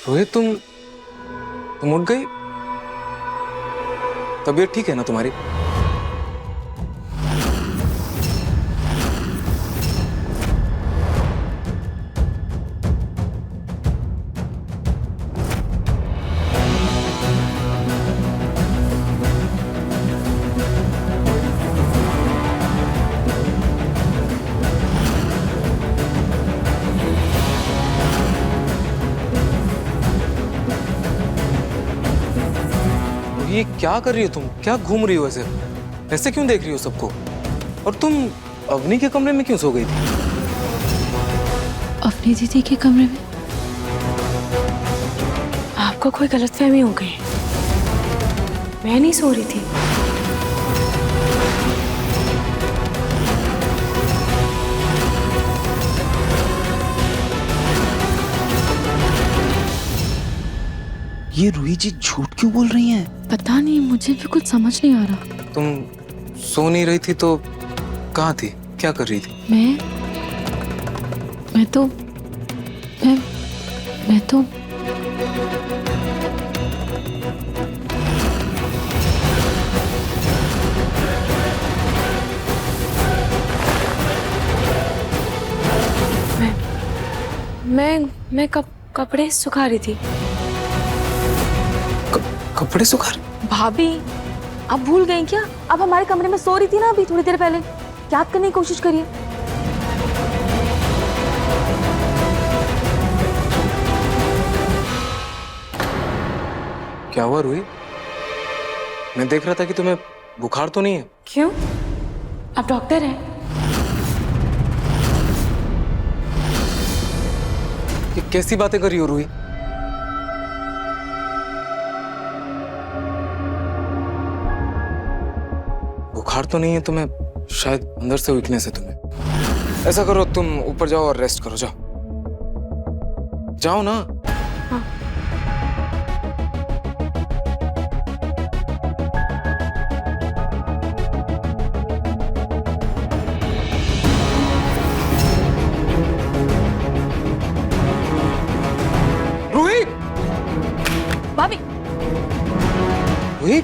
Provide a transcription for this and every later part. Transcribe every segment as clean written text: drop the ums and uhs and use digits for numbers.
रोहित तुम उठ गई? तबीयत ठीक है ना तुम्हारी? ये क्या कर रही हो तुम? क्या घूम रही हो ऐसे? ऐसे क्यों देख रही हो सबको? और तुम अवनी के कमरे में क्यों सो गई थी? अवनी दीदी के कमरे में? आपको कोई गलतफहमी हो गई। मैं नहीं सो रही थी। ये रूही जी झूठ क्यों बोल रही हैं? पता नहीं, मुझे भी कुछ समझ नहीं आ रहा। तुम सो नहीं रही थी तो कहाँ थी? क्या कर रही थी? मैं तो मैं कपड़े सुखा रही थी। कपड़े सुखा रही? भाभी, आप भूल गई क्या? आप हमारे कमरे में सो रही थी ना अभी थोड़ी देर पहले। याद करने की कोशिश करिए। क्या हुआ रूही? मैं देख रहा था कि तुम्हें बुखार तो नहीं है? क्यों? आप डॉक्टर हैं? ये कैसी बातें कर रही हो रूही? बुखार तो नहीं है तुम्हें, शायद अंदर से वीकनेस है तुम्हें। ऐसा करो, तुम ऊपर जाओ और रेस्ट करो। जाओ जाओ ना। हाँ। रूही! भाभी, रूही!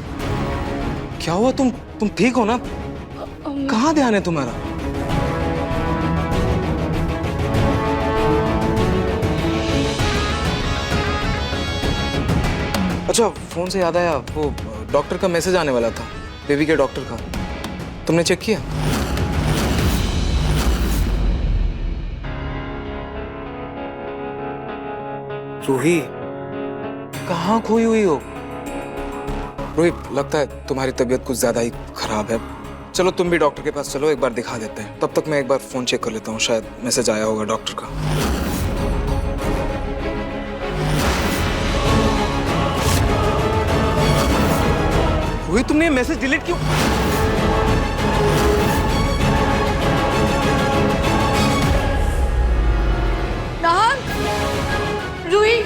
क्या हुआ? तुम ठीक हो ना? कहाँ ध्यान है तुम्हारा? अच्छा, फोन से याद आया, वो डॉक्टर का मैसेज आने वाला था, बेबी के डॉक्टर का। तुमने चेक किया? रूही, कहाँ खोई हुई हो? रोहित, लगता है तुम्हारी तबीयत कुछ ज्यादा ही खराब है। चलो तुम भी डॉक्टर के पास चलो, एक बार दिखा देते हैं। तब तक मैं एक बार फोन चेक कर लेता हूँ, शायद मैसेज आया होगा डॉक्टर का। रोहित, तुमने ये मैसेज डिलीट क्यों? रूही,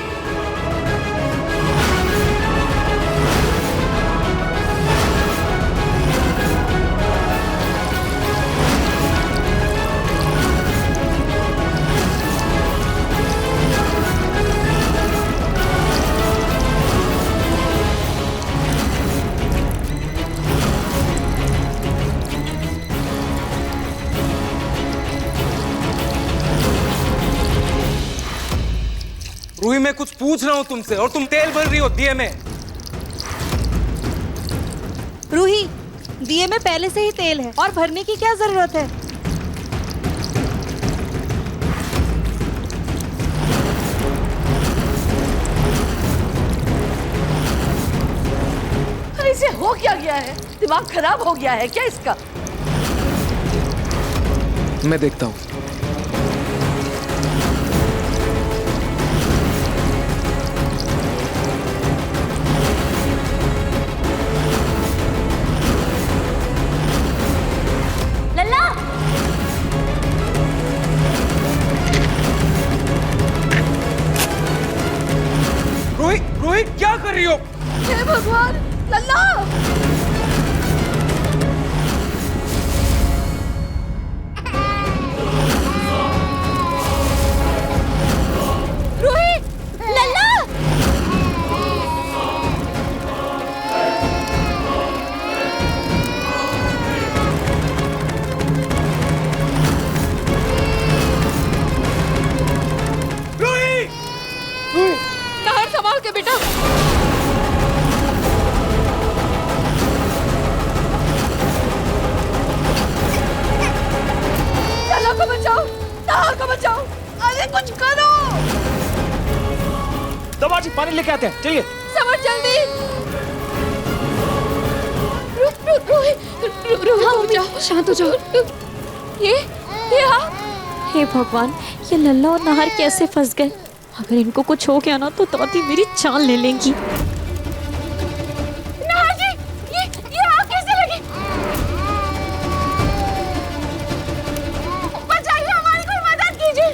रूही, मैं कुछ पूछ रहा हूँ तुमसे और तुम तेल भर रही हो दिए में। रूही, दिए में पहले से ही तेल है और भरने की क्या जरूरत है? अरे इसे हो क्या गया है? दिमाग खराब हो गया है क्या इसका? मैं देखता हूँ। लल्ला, रोहित, रोहित, क्या कर रही हो? हे भगवान, लल्ला! रूही, लल्ला! को बचाओ, ताहा को बचाओ, अरे कुछ करो। दबा जी, पानी लेके आते हैं, चलिए। समर जल्दी। हाँ, शांत हो जाओ। ये हाँ। हे भगवान, ये लल्ला और नाहर कैसे फंस गए? अगर इनको कुछ हो गया ना तो दादी मेरी जान ले लेंगी। नाहर जी, ये आग कैसे लगी? बचाइए, हमारी कोई मदद कीजिए।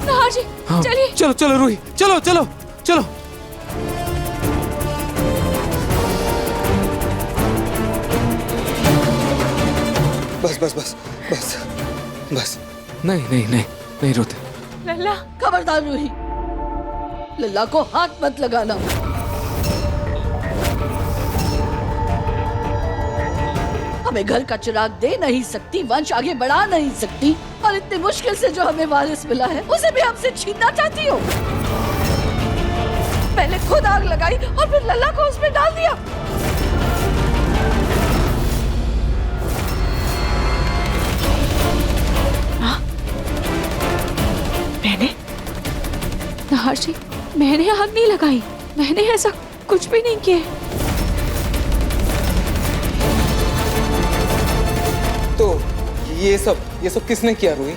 नाहर जी, हाँ, चलिए। चलो चलो रूही, चलो चलो चलो। बस बस बस बस बस। नहीं नहीं नहीं, नहीं रोते। लल्ला, खबरदार रूही, लल्ला को हाथ मत लगाना। हमें घर का चिराग दे नहीं सकती, वंश आगे बढ़ा नहीं सकती, और इतनी मुश्किल से जो हमें वारिस मिला है उसे भी हमसे छीनना चाहती हो। पहले खुद आग लगाई और फिर लल्ला को उसमें डाल दिया। मैंने? नाहर जी, मैंने आग नहीं लगाई, मैंने ऐसा कुछ भी नहीं किया। तो ये सब किसने किया रूही?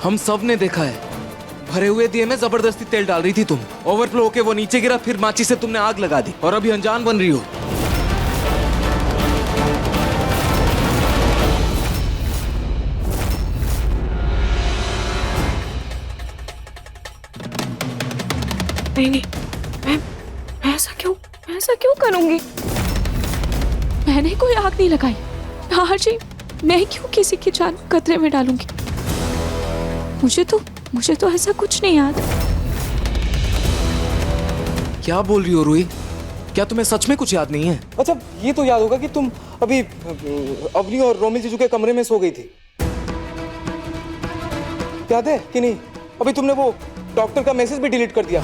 हम सब ने देखा है। भरे हुए दिए में जबरदस्ती तेल डाल रही थी तुम, ओवरफ्लो होके वो नीचे गिरा, फिर माचिस से तुमने आग लगा दी और अभी अनजान बन रही हो। नहीं, मैं ऐसा क्यों करूंगी? मैंने कोई आग नहीं लगाई। नाहर जी, मैं क्यों किसी की जान खतरे में डालूंगी? मुझे तो ऐसा कुछ नहीं याद। क्या बोल रही हो रूही? क्या तुम्हें सच में कुछ याद नहीं है? अच्छा, ये तो याद होगा कि तुम अभी अवनी और रोमिल जीजू के कमरे में सो गई थी। याद है कि नहीं? अभी तुमने वो डॉक्टर का मैसेज भी डिलीट कर दिया।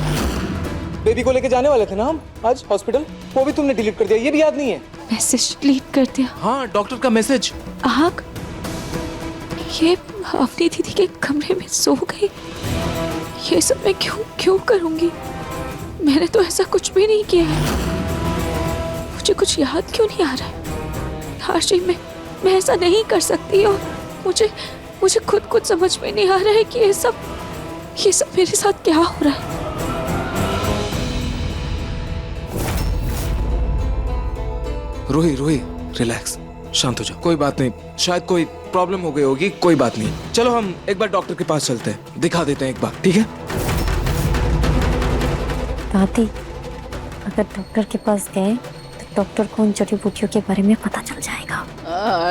बेबी को लेके जाने वाले थे ना हम आज हॉस्पिटल, वो भी तुमने डिलीट कर दिया। ये भी याद नहीं है? मैसेज डिलीट कर दिया? हाँ, डॉक्टर का मैसेज। आग? ये अपनी दीदी के कमरे में सो गई? ये सब मैं क्यों करूंगी? मैंने तो ऐसा कुछ भी नहीं किया है। मुझे कुछ याद क्यों नहीं आ रहा है? नाहर जी, मैं ऐसा नहीं कर सकती, और मुझे खुद कुछ समझ में नहीं आ रहा है कि ये सब मेरे साथ क्या हो रहा है। रूही, रिलैक्स, शांत हो जाओ। कोई बात नहीं, शायद कोई प्रॉब्लम हो गई होगी, कोई बात नहीं। चलो हम एक बार डॉक्टर के पास चलते हैं, दिखा देते हैं एक बार, ठीक है? दादी, अगर डॉक्टर के पास गए तो डॉक्टर को उन जड़ी बूटियों के बारे में पता चल जाएगा।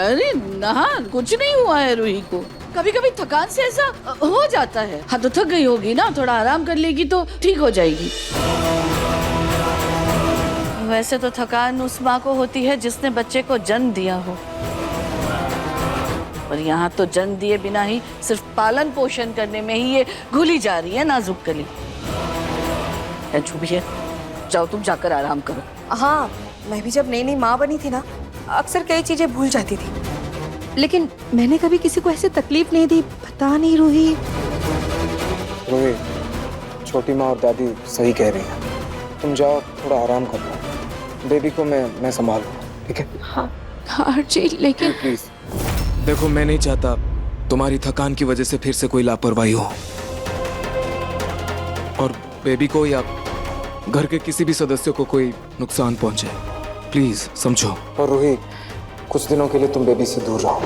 अरे नाहर, कुछ नहीं हुआ है रूही को। कभी कभी थकान से ऐसा हो जाता है। हाँ, तो थक गई होगी ना, थोड़ा आराम कर लेगी तो ठीक हो जाएगी। वैसे तो थकान उस माँ को होती है जिसने बच्चे को जन्म दिया हो, और यहाँ तो जन्म दिए बिना ही सिर्फ पालन पोषण करने में ही ये घुली जा रही है नाजुक कली। जो भी है, जाओ तुम जाकर आराम करो। हाँ, मैं भी जब नई नई माँ बनी थी ना, अक्सर कई चीजें भूल जाती थी, लेकिन मैंने कभी किसी को ऐसे तकलीफ नहीं दी। पता नहीं रूही। रूही, छोटी माँ और दादी सही कह रही हैं। तुम जाओ, थोड़ा आराम कर लो। बेबी को मैं संभाल लूंगा, ठीक है? हाँ नाहर जी, लेकिन प्लीज देखो, मैं नहीं चाहता तुम्हारी थकान की वजह से फिर से कोई लापरवाही हो, और बेबी को या घर के किसी भी सदस्य को कोई नुकसान पहुंचे। प्लीज समझो। और रूही, कुछ दिनों के लिए तुम बेबी से दूर रहो।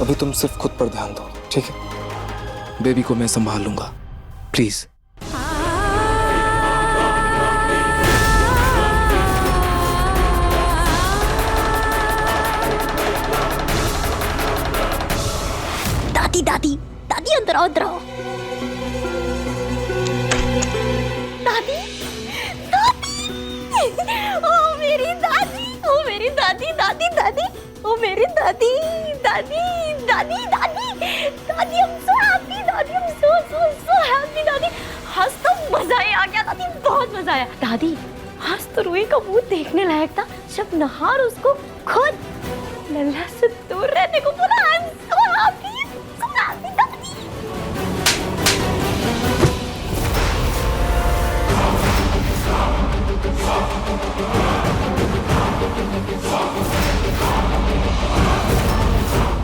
अभी तुम सिर्फ खुद पर ध्यान दो, ठीक है? बेबी को मैं संभाल लूंगा, प्लीज। दादी दादी अंदर आओ अंदर आओ। दादी दादी ओ मेरी दादी, ओ मेरी दादी दादी दादी, ओ मेरी दादी दादी दादी दादी दादी, I'm so happy दादी, I'm so happy दादी। आज तो मजा ही आ गया दादी, बहुत मजा आया दादी। आज तो रूही का मुंह देखने लायक था जब नहार उसको खुद लल्ला से दूर रहने को बोला। I'm so happy दादी।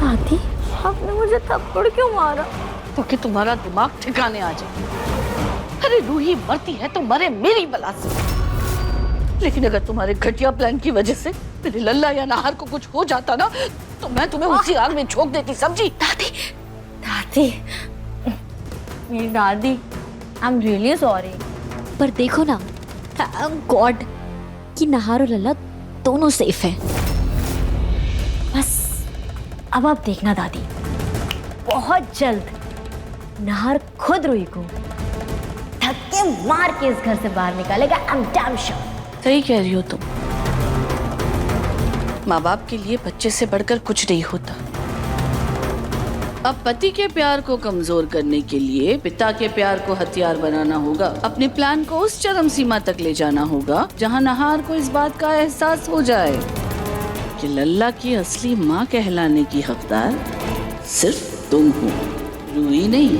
दादी आपने मुझे थप्पड़ क्यों मारा? तो कि तुम्हारा दिमाग ठिकाने आ जाए। अरे रूही मरती है तो मरे मेरी बला से, लेकिन अगर तुम्हारे घटिया प्लान की वजह से मेरे लल्ला या नाहर को कुछ हो जाता ना, तो मैं तुम्हें उसी आग में झोंक देती, समझी? दादी दादी मेरी दादी, आई एम रियली सॉरी। पर देखो ना, थैंक गॉड कि नहार और लल्ला दोनों सेफ हैं। बस अब आप देखना दादी, बहुत जल्द नहार खुद रूही को धक्के मार के इस घर से बाहर निकालेगा। I am damn sure. सही कह रही हो तुम। माँ बाप के लिए बच्चे से बढ़कर कुछ नहीं होता। अब पति के प्यार को कमजोर करने के लिए पिता के प्यार को हथियार बनाना होगा। अपने प्लान को उस चरम सीमा तक ले जाना होगा जहां नहार को इस बात का एहसास हो जाए कि लल्ला की असली माँ कहलाने की हकदार सिर्फ तुम हो, रूही नहीं।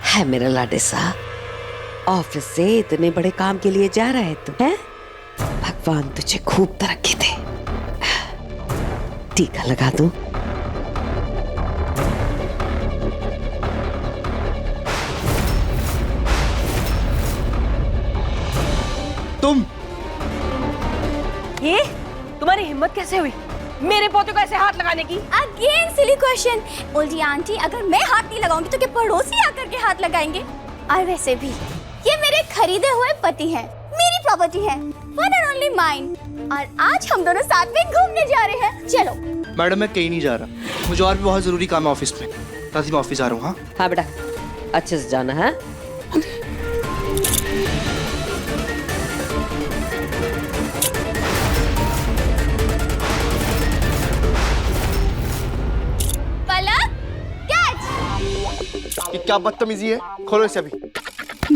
है मेरा लाडेसा, ऑफिस से इतने बड़े काम के लिए जा रहा है तू, है? भगवान तुझे खूब तरक्की दे। टीका लगा दूं? तुम ये तुम्हारी हिम्मत कैसे हुई मेरे पोते को ऐसे हाथ लगाने की? Again silly question. Oldi aunty, अगर मैं हाथ नहीं लगाऊंगी तो क्या पड़ोसी आकर के हाथ लगाएंगे? और वैसे भी ये मेरे खरीदे हुए पति हैं, मेरी प्रॉपर्टी है, वन एंड ओनली माइन। और आज हम दोनों साथ में घूमने जा रहे हैं। चलो। मैडम मैं कहीं नहीं जा रहा, मुझे और भी बहुत जरूरी काम है ऑफिस में। दादी मैं ऑफिस जा रहा हूँ। हाँ हाँ बेटा, अच्छे से जाना है। ये क्या बदतमीजी है, खोलो इसे अभी।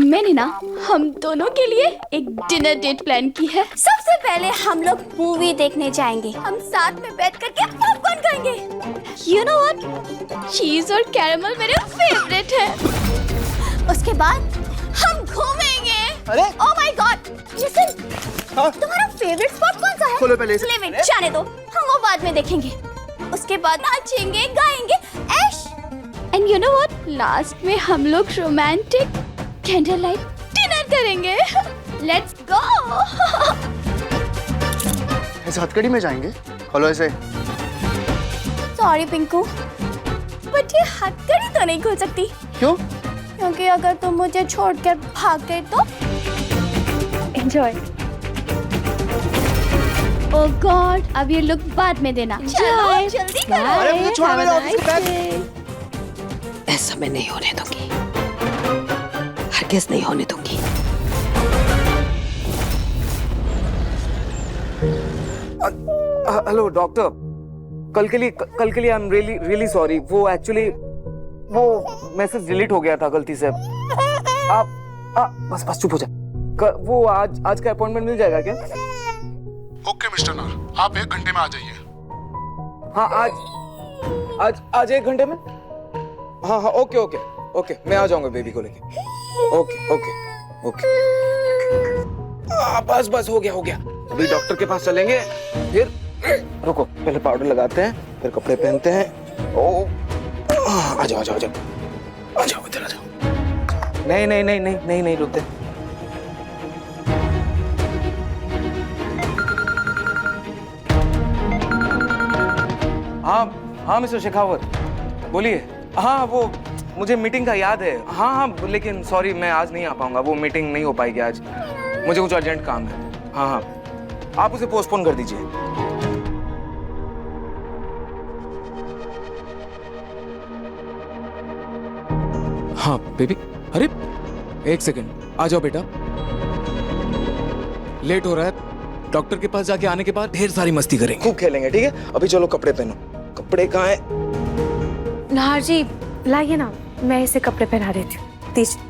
मैंने ना हम दोनों के लिए एक डिनर डेट प्लान की है। सबसे पहले हम लोग मूवी देखने जाएंगे। हम साथ में बैठ करके पॉपकॉर्न खाएंगे। यू नो व्हाट, चीज और कैरेमल मेरे फेवरेट है। उसके बाद हम घूमेंगे। अरे ओह माय गॉड, लिसन, तुम्हारा फेवरेट स्पॉट कौन सा है? खोलो पहले इसे। लेविन, जाने दो, हम वो बाद में देखेंगे। उसके बाद नाचेंगे गाएंगे, ऐश। And you know what, last में हम लोग रोमांटिक कैंडल लाइट डिनर करेंगे। Let's go. ऐसे हथकड़ी में जाएंगे, खोलो इसे। सॉरी पिंकू, बट ये हथकड़ी तो नहीं खुल सकती। क्यों? क्योंकि अगर तुम मुझे छोड़कर भाग गए तो। एंजॉय। ओह गॉड, अब ये लुक बाद में देना। चलो जल्दी करो। अरे मुझे छोड़ो, मेरे ऑफिस का बैग। ऐसा मैं नहीं होने दूंगी, हरगिज़ नहीं होने दूंगी। हेलो डॉक्टर, कल के लिए आई एम रियली सॉरी। वो एक्चुअली वो मैसेज डिलीट हो गया था गलती से। आप बस चुप हो जा। वो आज का अपॉइंटमेंट मिल जाएगा क्या? ओके मिस्टर नार, आप 1 घंटे में आ जाइए। हाँ आज 1 घंटे में। हाँ ओके मैं आ जाऊंगा बेबी को लेके। ओके बस हो गया। अभी डॉक्टर के पास चलेंगे, फिर रुको, पहले पाउडर लगाते हैं, फिर कपड़े पहनते हैं। आ जाओ इधर आ जाओ। नहीं रुकते। हाँ मिस्टर शेखावत, बोलिए। हाँ वो मुझे मीटिंग का याद है। हाँ हाँ, लेकिन सॉरी मैं आज नहीं आ पाऊंगा, वो मीटिंग नहीं हो पाएगी आज, मुझे कुछ अर्जेंट काम है। हाँ हाँ, आप उसे पोस्टपोन कर दीजिए। हाँ बेबी, अरे एक सेकंड, आ जाओ बेटा। लेट हो रहा है, डॉक्टर के पास जाके आने के बाद ढेर सारी मस्ती करेंगे, खूब खेलेंगे, ठीक है? अभी चलो कपड़े पहनो। कपड़े कहाँ हैं? नाहर जी लाइए ना, मैं इसे कपड़े पहना देती हूँ। दीजिए।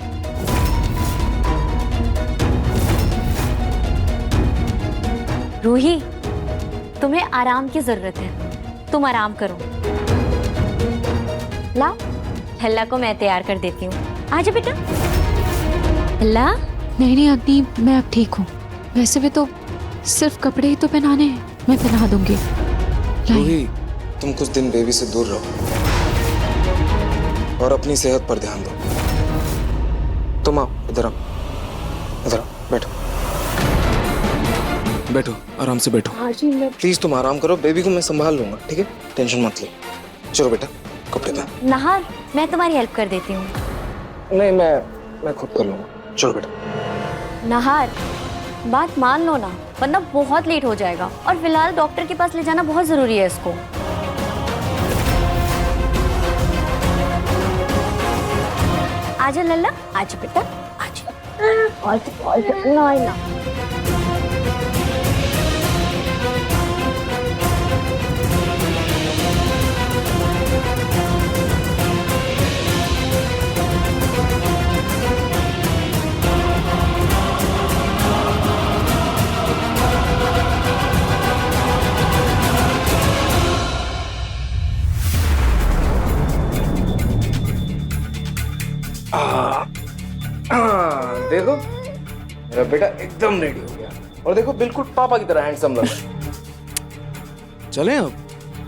रूही, तुम्हें आराम की जरूरत है, तुम आराम करो। ला, हल्ला को मैं तैयार कर देती हूँ। आजा बेटा। हल्ला। नहीं अग्नि, मैं अब ठीक हूँ। वैसे भी तो सिर्फ कपड़े ही तो पहनाने हैं, मैं पहना दूंगी। रूही, तुम कुछ दिन बेबी से दूर रहो और अपनी सेहत पर ध्यान दो। तुम आओ, इधर आओ, इधर आओ, बैठो बैठो, आराम से बैठो। हाँ जी, मैं प्लीज तुम आराम करो, बेबी को मैं संभाल लूंगा, ठीक है? टेंशन मत लो। चलो बेटा, कपड़े पहन। नहार, मैं तुम्हारी हेल्प कर देती हूँ। नहीं, मैं खुद कर लूंगा। चलो बेटा। नहार, बात मान लो ना, वरना बहुत लेट हो जाएगा, और फिलहाल डॉक्टर के पास ले जाना बहुत जरूरी है इसको। आजा लल्ला, आजा बेटा, आजा। और ना। देखो मेरा बेटा एकदम रेडी हो गया, और देखो बिल्कुल पापा की तरह हैंडसम लग रहा है। चलें अब?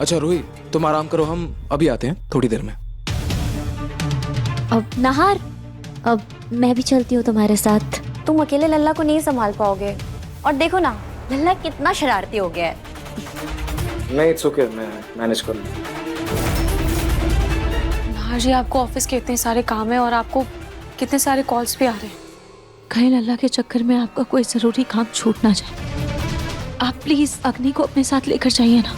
अच्छा रूही, तुम आराम करो, हम अभी आते हैं थोड़ी देर में। अब नहार, अब मैं भी चलती हूँ तुम्हारे साथ। तुम अकेले लल्ला को नहीं संभाल पाओगे, और देखो ना लल्ला कितना शरारती हो गया है। नहीं, इट्स ओके, मैं मैनेज कर लूंगा। नाहर जी, आपको ऑफिस के इतने सारे काम है और आपको कितने सारे कॉल्स भी आ रहे हैं। कहीं लल्ला के चक्कर में आपका कोई जरूरी काम छूट ना जाए। आप प्लीज अग्नि को अपने साथ लेकर जाइए ना।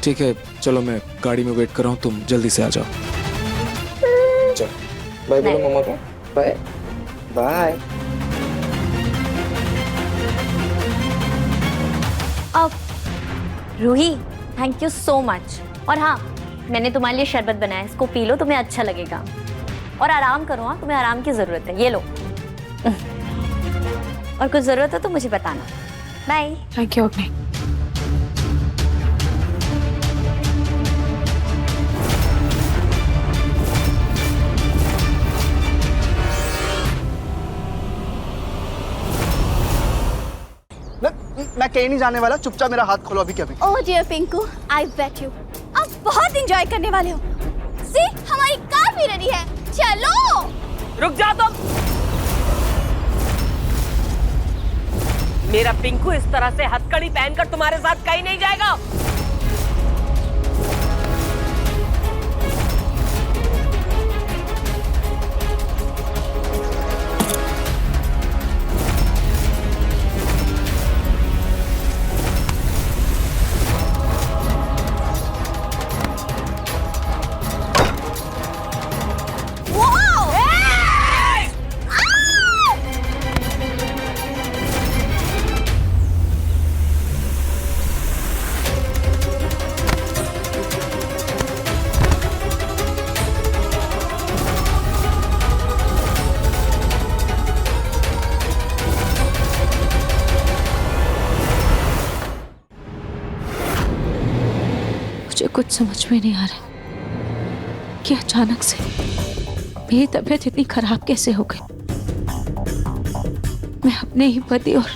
ठीक है, चलो मैं गाड़ी में वेट कर रहा हूँ, तुम जल्दी से आ जाओ। चलो बाय बोलो मम्मा को। Bye bye. अब Roohi, thank you so much. और हाँ, मैंने तुम्हारे लिए शरबत बनाया है, इसको पी लो, तुम्हें अच्छा लगेगा। और आराम करो, हाँ तुम्हें आराम की जरूरत है, ये लो। और कुछ जरूरत हो तो मुझे बताना। बाय। थैंक यू अग्नि। मैं कहीं नहीं जाने वाला, चुपचाप मेरा हाथ खोलो अभी के अभी। Oh dear Pinku, I bet you आप बहुत एंजॉय करने वाले हो। सी, हमारी कार भी रेडी है, चलो। रुक जा तुम। मेरा पिंकू इस तरह से हथकड़ी पहनकर तुम्हारे साथ कहीं नहीं जाएगा। मुझे कुछ समझ में नहीं आ रहा कि अचानक से मेरी तबीयत इतनी खराब कैसे हो गई। मैं अपने ही पति और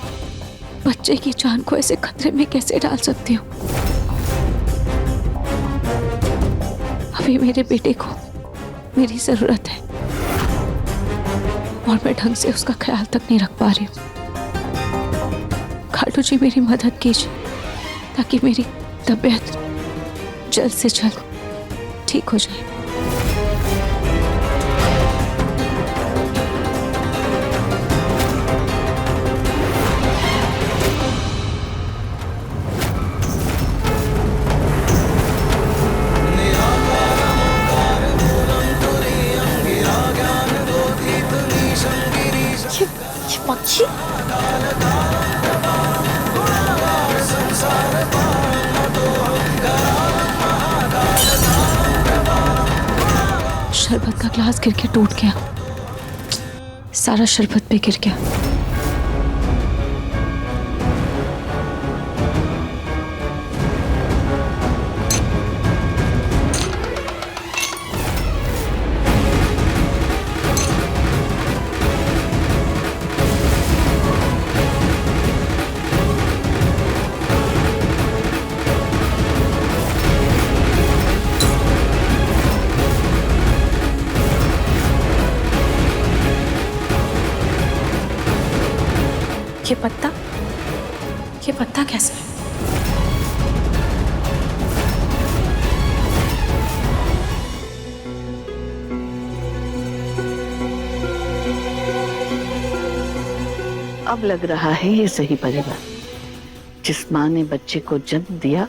बच्चे की जान को ऐसे खतरे में कैसे डाल सकती हूँ। अभी मेरे बेटे को मेरी जरूरत है और मैं ढंग से उसका ख्याल तक नहीं रख पा रही हूँ। खाटू जी मेरी मदद कीजिए ताकि मेरी तबीयत जल्द से जल्द ठीक हो जाए। ये पक्षी शरबत का ग्लास गिर के टूट गया, सारा शरबत पे गिर गया। ये पत्ता कैसे है? अब लग रहा है ये सही परिवार। जिस माँ ने बच्चे को जन्म दिया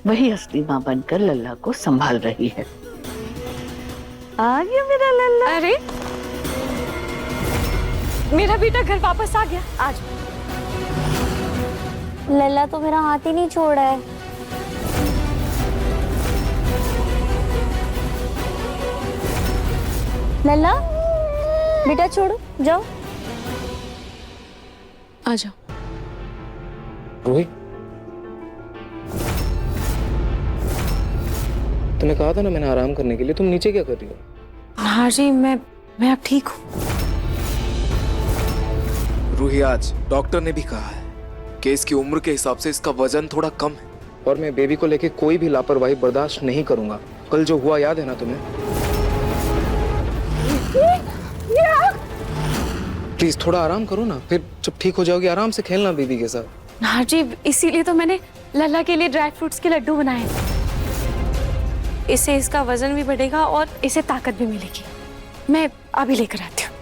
वही असली माँ बनकर लल्ला को संभाल रही है। आ गया मेरा लल्ला। अरे मेरा बेटा घर वापस आ गया। आज लल्ला तो मेरा हाथ ही नहीं छोड़ा है। लल्ला बेटा छोड़ो, जाओ। आ जाओ। रोहित, तुम्हें कहा था ना मैंने आराम करने के लिए, तुम नीचे क्या कर रही हो? हाँ जी, मैं अब ठीक हूँ। रूही, आज डॉक्टर ने भी कहा है कि इसकी उम्र के हिसाब से इसका वजन थोड़ा कम है और मैं बेबी को लेके कोई भी लापरवाही बर्दाश्त नहीं करूंगा। कल जो हुआ याद है ना तुम्हें? प्लीज थोड़ा आराम करो ना, फिर जब ठीक हो जाओगी आराम से खेलना बेबी के साथ। हाँ जी, इसीलिए तो मैंने लल्ला के लिए ड्राई फ्रूट्स के लड्डू बनाए। इससे इसका वजन भी बढ़ेगा और इसे ताकत भी मिलेगी। मैं अभी लेकर आती हूँ।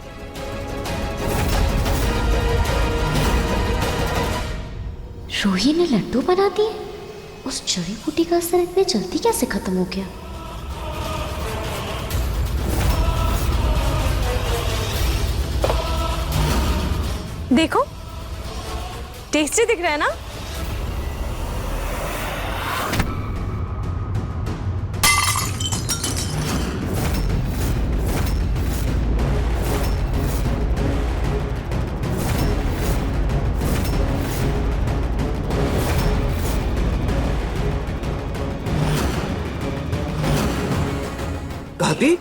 रूही ने लड्डू बना दिए? उस जड़ी बूटी का असर इतने जल्दी कैसे खत्म हो गया? देखो, टेस्टी दिख रहा है ना? दादी,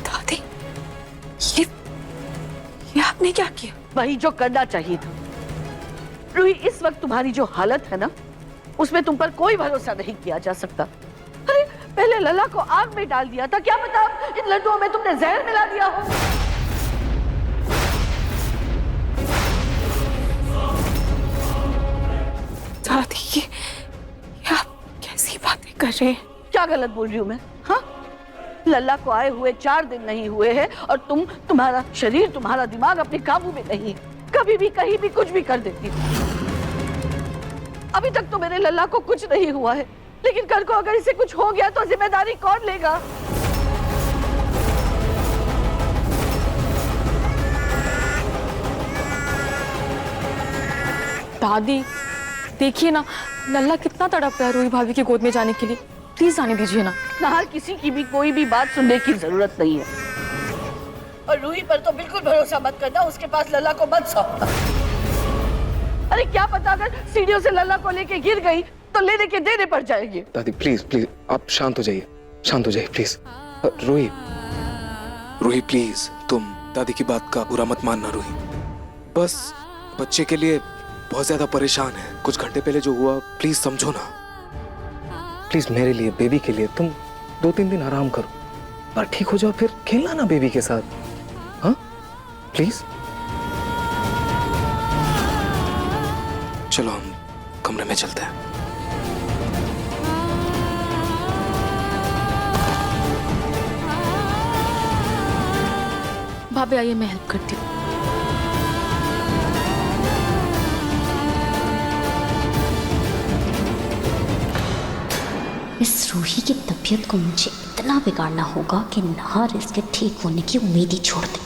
दादी, ये आपने क्या किया? वही जो करना चाहिए था। रूही, इस वक्त तुम्हारी जो हालत है ना, उसमें तुम पर कोई भरोसा नहीं किया जा सकता। अरे पहले लल्ला को आग में डाल दिया था, क्या पता इन लड्डुओं में तुमने जहर मिला दिया हो। दादी, ये आप कैसी बातें कर रहे हैं? क्या गलत बोल रही हूँ मैं? हाँ, लल्ला को आए हुए 4 दिन नहीं हुए हैं और तुम्हारा शरीर, तुम्हारा दिमाग अपने काबू में नहीं। कभी भी कहीं भी कुछ भी कर देती। अभी तक तो मेरे लल्ला को कुछ नहीं हुआ है, लेकिन कल को अगर इसे कुछ हो गया तो जिम्मेदारी कौन लेगा? दादी देखिए ना, लल्ला कितना तड़प रहा है रूही भाभी की गोद में जाने के लिए। प्लीज आने दीजिए ना। नहार, किसी की भी कोई भी बात सुनने की जरूरत नहीं है। और रूही पर तो बिल्कुल भरोसा मत करना, उसके पास लल्ला को मत सौंपना। अरे क्या पता अगर सीढ़ियों से लल्ला को लेके गिर गई तो लेने के देने पड़ जाएंगे। दादी प्लीज प्लीज आप शांत हो जाइए, शांत हो जाइए प्लीज। रूही, रूही प्लीज, तुम दादी की बात का बुरा मत मानना। रूही बस बच्चे के लिए बहुत ज्यादा परेशान है। कुछ घंटे पहले जो हुआ, प्लीज समझो ना। प्लीज मेरे लिए, बेबी के लिए तुम 2-3 दिन आराम करो और ठीक हो जाओ, फिर खेलना ना बेबी के साथ। प्लीज। चलो हम कमरे में चलते हैं। भाभी आइए, मैं हेल्प करती हूँ। इस रूही की तबीयत को मुझे इतना बिगाड़ना होगा कि नहार इसके ठीक होने की उम्मीद ही छोड़ दे।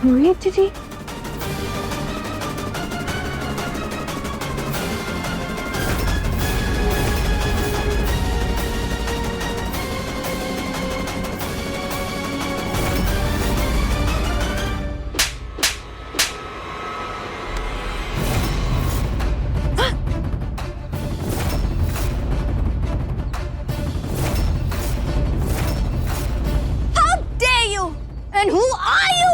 रूही दीदी, And who are you?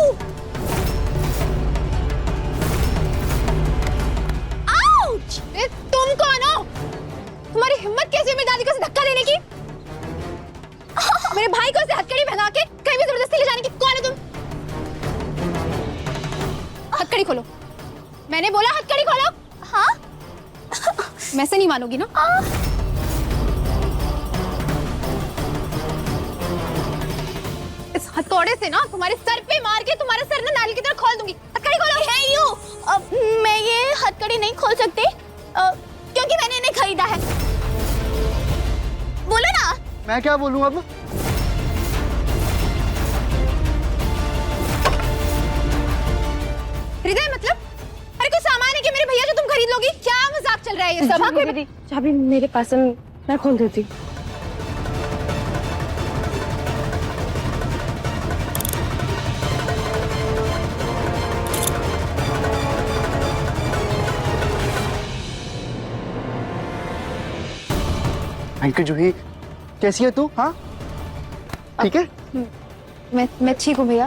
Ouch! तुम कौन हो? तुम्हारी हिम्मत कैसे मेरी दादी को ऐसे धक्का देने की? मेरे भाई को ऐसे हथकड़ी पहना के कहीं भी जबरदस्ती ले जाने की कौन है तुम? हथकड़ी खोलो। मैंने बोला हथकड़ी खोलो। हाँ? मैं से नहीं मानोगी ना? इस हथौड़े से ना तुम्हारे सर पे मार के तुम्हारे सर ना नाली की तरह खोल दूंगी। हथकड़ी खोलो। Hey you! मैं ये हथकड़ी नहीं खोल सकती क्योंकि मैंने इन्हें खरीदा है। बोलो ना। मैं क्या बोलूं अब? हृदय मतलब? अरे कोई सामान है कि मेरे भैया जो तुम खरीद लोगी? क्या मजाक चल रहा है ये सब? हाँ, दीदी चाबी मेरे पास है, मैं खोल देती। अंकल जूही, कैसी है तू? हाँ ठीक है? मैं ठीक हूँ भैया।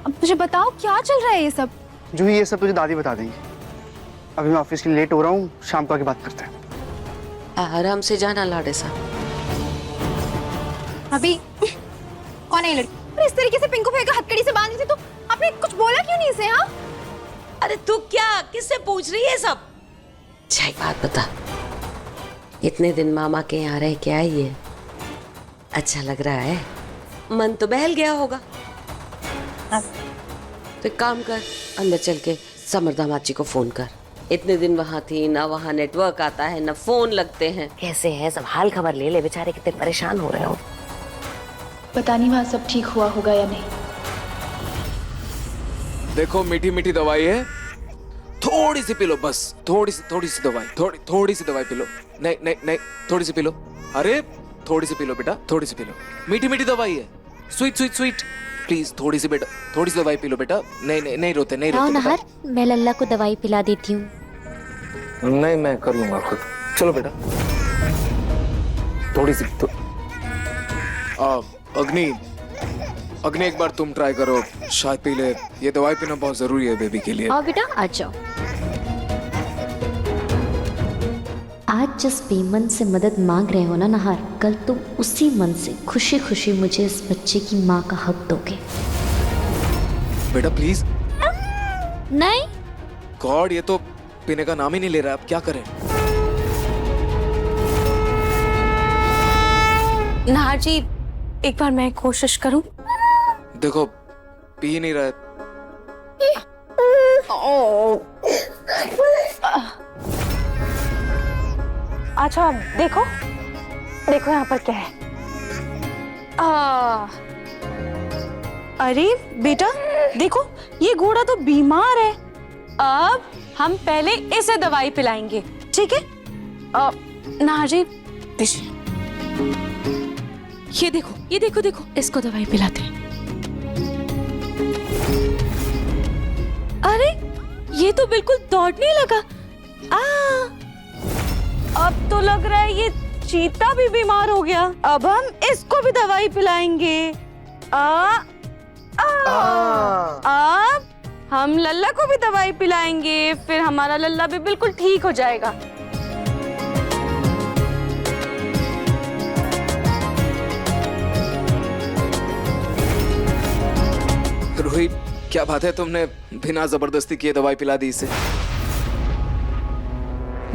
अब मुझे बताओ क्या चल रहा है ये सब? जूही ये सब तुझे दादी बता देंगी। अभी मैं ऑफिस के लिए लेट हो रहा हूँ, शाम को आके बात करते हैं। आराम से जाना लाडे साहब। अभी कौन है ये लड़की? अरे इस तरीके से पिंकू भैया का हथकड़ी से बांधी थी तो आपने कुछ बोला क्यों नहीं इसे? हाँ अरे तू क्या किससे पूछ रही है सब? अच्छा एक बात बता, इतने दिन मामा के यहाँ रह के आई है, अच्छा लग रहा है? मन तो बहल गया होगा। तो एक काम कर, अंदर चल के समरदा माची को फोन कर। इतने दिन वहां थी ना, वहां नेटवर्क आता है ना फोन लगते हैं। कैसे है सब, हाल खबर ले ले, बेचारे कितने परेशान हो रहे हो। पता नहीं वहाँ सब ठीक हुआ होगा या नहीं। देखो मीठी मीठी दवाई है, थोड़ी सी पी लो बस। थोड़ी सी दवाई, थोड़ी सी दवाई पी लो। नहीं नहीं नहीं, थोड़ी सी पी लो। अरे थोड़ी सी पी लो बेटा, थोड़ी सी पी लो। मीठी मीठी दवाई है, स्वीट स्वीट स्वीट। प्लीज थोड़ी सी बेटा, थोड़ी सी दवाई पी लो बेटा। नहीं नहीं नहीं रोते, नहीं रोते नहर, मैं लल्ला को दवाई पिला देती हूँ। नहीं मैं कर लूंगा खुद। चलो बेटा थोड़ी सी तो। अग्नि एक बार तुम ट्राई करो, शायद पी ले। ये दवाई पीना बहुत जरूरी है बेबी के लिए। आओ बेटा आ जाओ। आज जिस बेमन से मदद मांग रहे हो ना नहार, कल तुम उसी मन से खुशी खुशी मुझे इस बच्चे की माँ का हक दोगे। बेटा प्लीज। नहीं गॉड, ये तो पीने का नाम ही नहीं ले रहा। अब क्या करें? नहार जी एक बार मैं कोशिश करूं? देखो पी नहीं रहा है। अच्छा देखो देखो यहाँ पर क्या है। अरे बेटा देखो, ये घोड़ा तो बीमार है। अब हम पहले इसे दवाई पिलाएंगे, ठीक है? नहार जी दीजिए। ये देखो देखो, इसको दवाई पिलाते हैं। अरे ये तो बिल्कुल दौड़ने लगा। अब तो लग रहा है ये चीता भी बीमार हो गया, अब हम इसको भी दवाई पिलाएंगे। अब हम लल्ला को भी दवाई पिलाएंगे, फिर हमारा लल्ला भी बिल्कुल ठीक हो जाएगा। रूही, क्या बात है, तुमने बिना जबरदस्ती किए दवाई पिला दी इसे?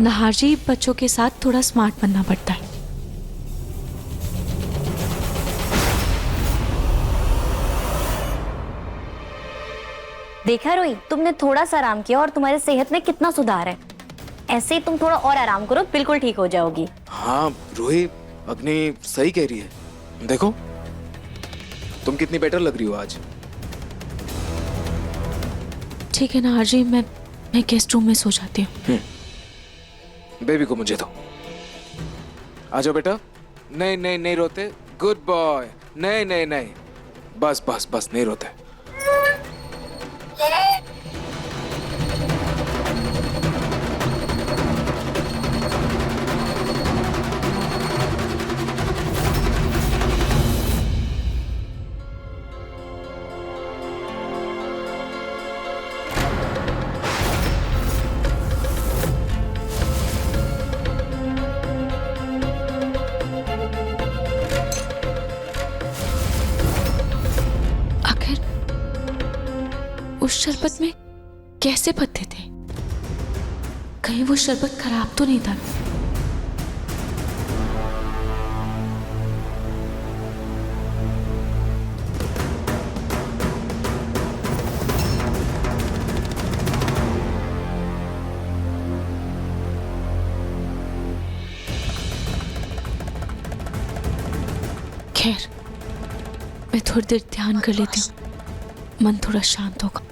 नहार जी, बच्चों के साथ थोड़ा स्मार्ट बनना पड़ता है। देखा रोही, तुमने थोड़ा सा आराम किया और तुम्हारी सेहत में कितना सुधार है। ऐसे ही तुम थोड़ा और आराम करो, बिल्कुल ठीक हो जाओगी। हाँ रूही, अग्नि सही कह रही है। देखो तुम कितनी बेटर लग रही हो आज। ठीक है नहार जी, मैं गेस्ट रूम में सो जाती हूँ। बेबी को मुझे दो। आ जाओ बेटा। नहीं नहीं नहीं रोते, गुड बॉय। नहीं नहीं नहीं, बस बस बस, नहीं रोते। उस शरबत में कैसे पत्ते थे? कहीं वो शरबत खराब तो नहीं था? खैर, मैं थोड़ी देर ध्यान कर लेती हूँ, मन थोड़ा शांत होगा।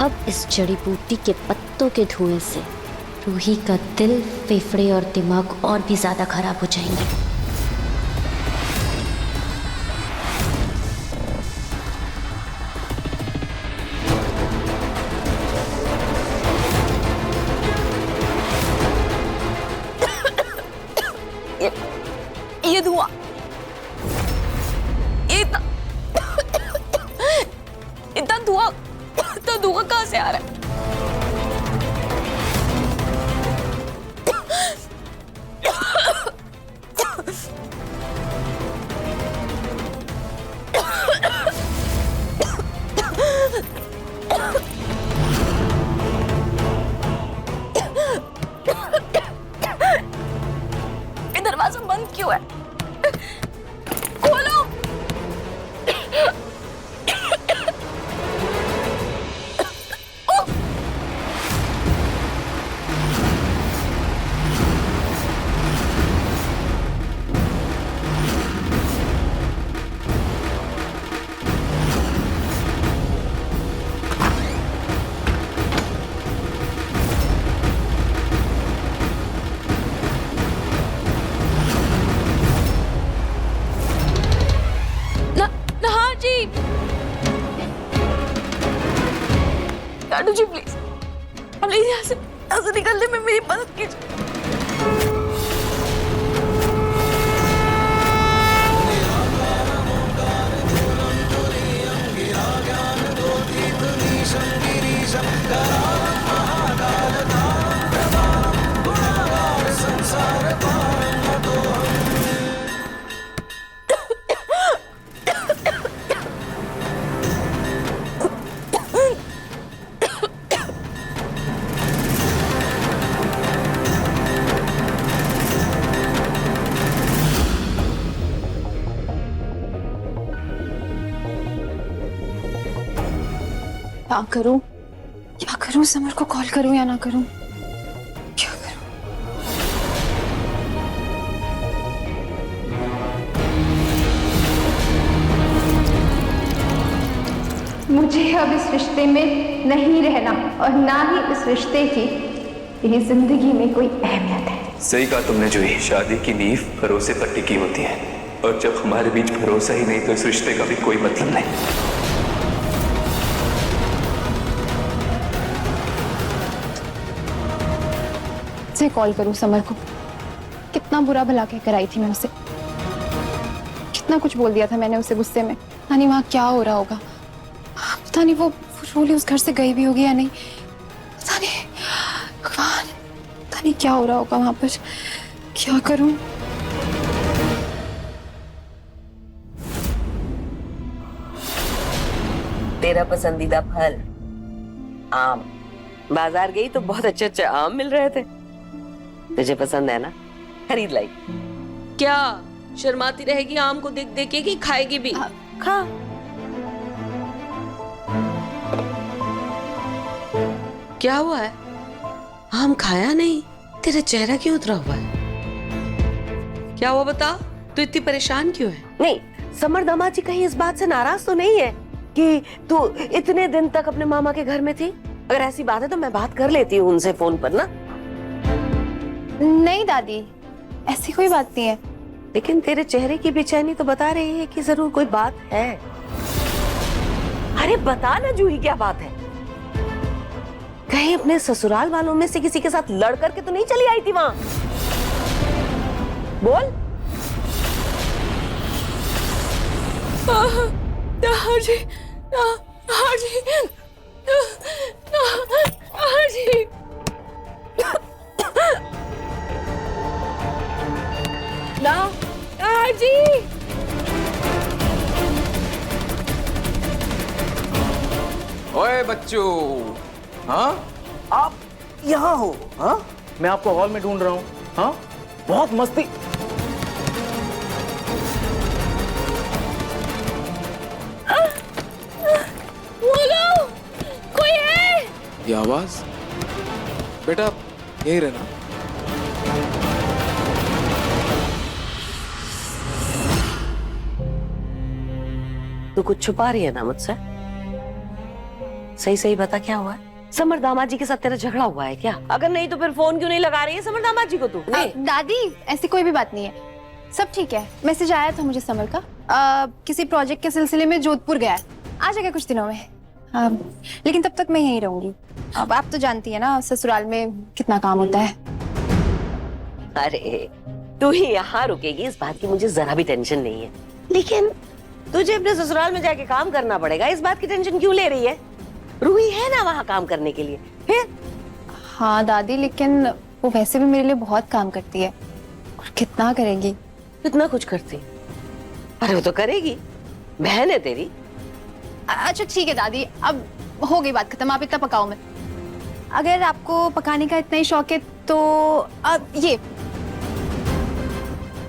अब इस जड़ी बूटी के पत्तों के धुएं से रूही का दिल, फेफड़े और दिमाग और भी ज्यादा खराब हो जाएंगे। ये धुआं, इतना धुआं, तो धुआं कहाँ से आ रहा है? ये दरवाजा बंद क्यों है? खोलो। नहार जी, लाडू जी प्लीज, प्लीज यहाँ से निकलने में मेरी मदद कीजिए। क्या करूं समर को कॉल करूं या ना करूं? मुझे अब इस रिश्ते में नहीं रहना और ना ही इस रिश्ते की ये जिंदगी में कोई अहमियत है। सही कहा तुमने जूही, शादी की नींव भरोसे पर टिकी होती है और जब हमारे बीच भरोसा ही नहीं तो इस रिश्ते का भी कोई मतलब नहीं। से कॉल करूं समर को, कितना बुरा भला कह कर आई थी मैं उसे, कितना कुछ बोल दिया था मैंने उसे गुस्से में। पता नहीं वहां क्या हो रहा होगा, पता नहीं वो रोली उस घर से गई भी होगी या नहीं, पता नहीं भगवान, पता नहीं क्या हो रहा होगा वहां पर। क्या करूं? तेरा पसंदीदा फल आम। बाजार गई तो बहुत अच्छे अच्छे आम मिल रहे थे, तुझे पसंद है ना, खरीद लाई। क्या शर्माती रहेगी आम को देख देख के कि खाएगी भी? खा। क्या हुआ है? आम खाया नहीं, तेरा चेहरा क्यों उतरा हुआ है? क्या हुआ बता, तू इतनी परेशान क्यों है? नहीं, समर दामाद जी कहीं इस बात से नाराज तो नहीं है कि तू इतने दिन तक अपने मामा के घर में थी? अगर ऐसी बात है तो मैं बात कर लेती हूँ उनसे फोन पर ना। नहीं दादी, ऐसी कोई बात नहीं है। लेकिन तेरे चेहरे की बेचैनी तो बता रही है कि जरूर कोई बात है। अरे बता ना जूही, क्या बात है? कहीं अपने ससुराल वालों में से किसी के साथ लड़ करके तो नहीं चली आई थी वहां? बोल। हाजी, हाजी, हाजी। ना हाजी। ओए बच्चों, हाँ आप यहाँ हो? हाँ, मैं आपको हॉल में ढूंढ रहा हूँ। हाँ, बहुत मस्ती। बोलो, कोई है? ये आवाज? बेटा यही रहना। तू कुछ छुपा रही है ना मुझसे? सही सही बता, क्या हुआ है? समर दामाद जी के साथ तेरा झगड़ा हुआ है क्या? अगर नहीं तो फिर फोन क्यों नहीं लगा रही है समर दामाद जी को तू? दादी ऐसी कोई भी बात नहीं है, सब ठीक है। मैसेज आया था मुझे समर का, किसी प्रोजेक्ट के सिलसिले में जोधपुर गया है, आ जाएगा कुछ दिनों में। लेकिन तब तक मैं यहीं रहूंगी। अब आप तो जानती है ना ससुराल में कितना काम होता है। अरे तू ही यहाँ रुकेगी इस बात की मुझे जरा भी टेंशन नहीं है, लेकिन तुझे अपने ससुराल में जाके काम करना पड़ेगा, इस बात की टेंशन क्यों ले रही है? रूही है ना वहाँ काम करने के लिए। फिर हाँ दादी, लेकिन वो वैसे भी मेरे लिए बहुत काम करती है। और कितना करेगी? कितना कुछ करती? अरे वो तो करेगी, बहन है तेरी। अच्छा ठीक है दादी, अब हो गई बात खत्म, आप इतना पकाओ मत। अगर आपको पकाने का इतना ही शौक है तो अब ये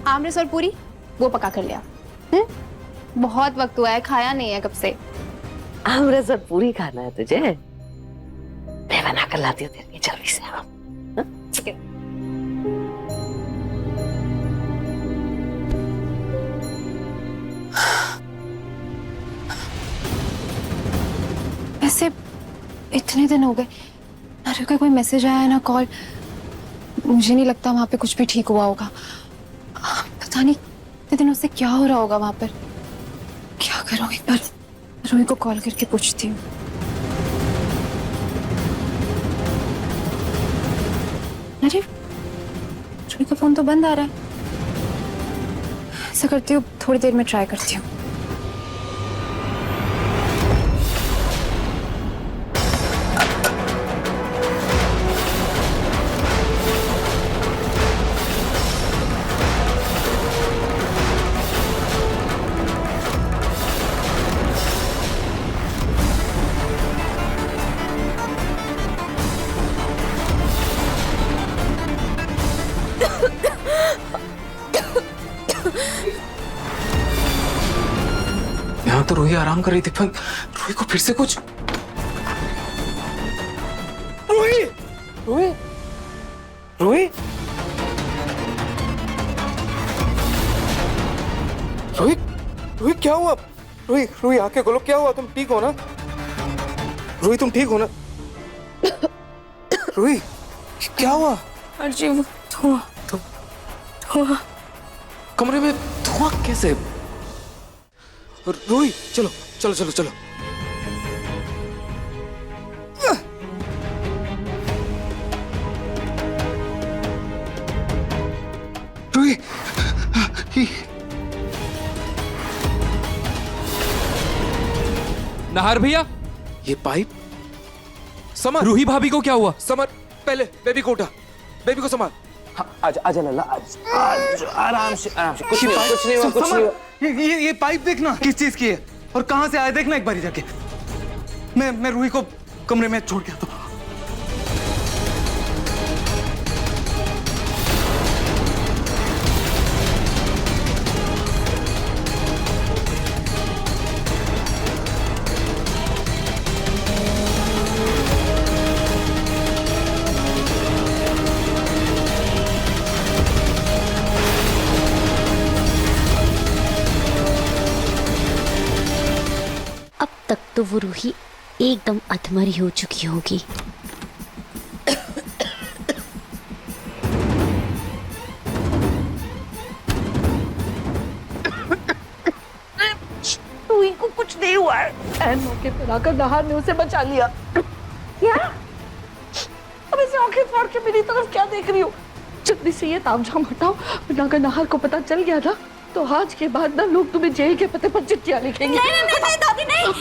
आमरस और पूरी वो पका कर लिया। बहुत वक्त हुआ है, खाया नहीं है कब से। आमरस और पूरी खाना है तुझे? मैं बना कर लाती हूँ तेरे लिए जल्दी से। ठीक है। ऐसे इतने दिन हो गए, ना रुका कोई मैसेज आया ना कॉल। मुझे नहीं लगता वहां पे कुछ भी ठीक हुआ होगा। पता नहीं इतने दिनों से क्या हो रहा होगा वहां पर। क्या करूं, एक बार रूही को कॉल करके पूछती हूँ। अरे रूही का फोन तो बंद आ रहा है। ऐसा करती हूँ, थोड़ी देर में ट्राई करती हूँ। यहाँ तो रूही आराम कर रही थी, पर रूही को फिर से कुछ। रूही, रूही, रूही, रूही, रूही क्या हुआ? रूही, रूही आंखें खोलो, क्या हुआ? तुम ठीक हो ना? रूही तुम ठीक हो ना? रूही क्या हुआ? अर्जी वो धुआं धुआं कमरे में धुआं कैसे? रूही चलो चलो चलो चलो। रूही नाहर भैया, ये पाइप। समर, रूही भाभी को क्या हुआ? समर पहले बेबी को उठा, बेबी को संभाल। आजा लल्ला, आराम से कुछ नहीं हुआ, कुछ नहीं हुआ। ये पाइप देखना किस चीज की है और कहां से आया, देखना एक बारी जाके। मैं रूही को कमरे में छोड़ के आता हूं। अब तक तो वो रूही एकदम अधमरी हो चुकी होगी। रूही को कुछ नहीं हुआ है। ऐन मौके पर आकर नाहर ने उसे बचा लिया। क्या? अब इसे आंखें फाड़ के मेरी तरफ क्या देख रही हो? जल्दी से ये तामझाम हटाओ, वरना अगर नाहर को पता चल गया ना तो आज के बाद ना लोग तुम्हें जेल के पते पर चिट्ठियां लिखेंगे। नहीं दादी, नहीं।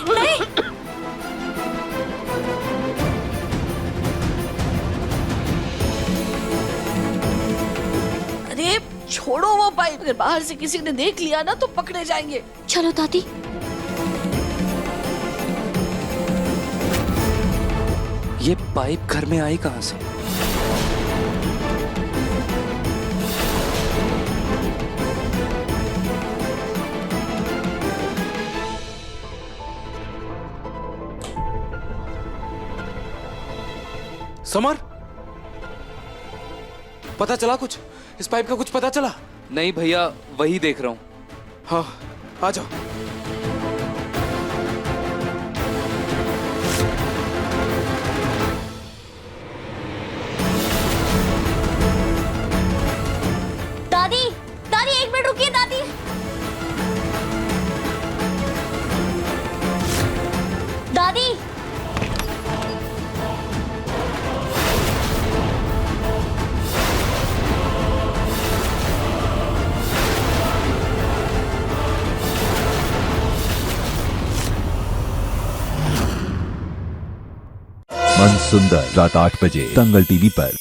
अरे छोड़ो वो पाइप, अगर बाहर से किसी ने देख लिया ना तो पकड़े जाएंगे। चलो दादी। ये पाइप घर में आई कहां से? समर, पता चला कुछ? इस पाइप का कुछ पता चला? नहीं भैया, वही देख रहा हूँ। हाँ आ जाओ। दादी, दादी एक मिनट रुकिए दादी। दादी मन सुंदर रात 8 बजे दंगल टीवी पर।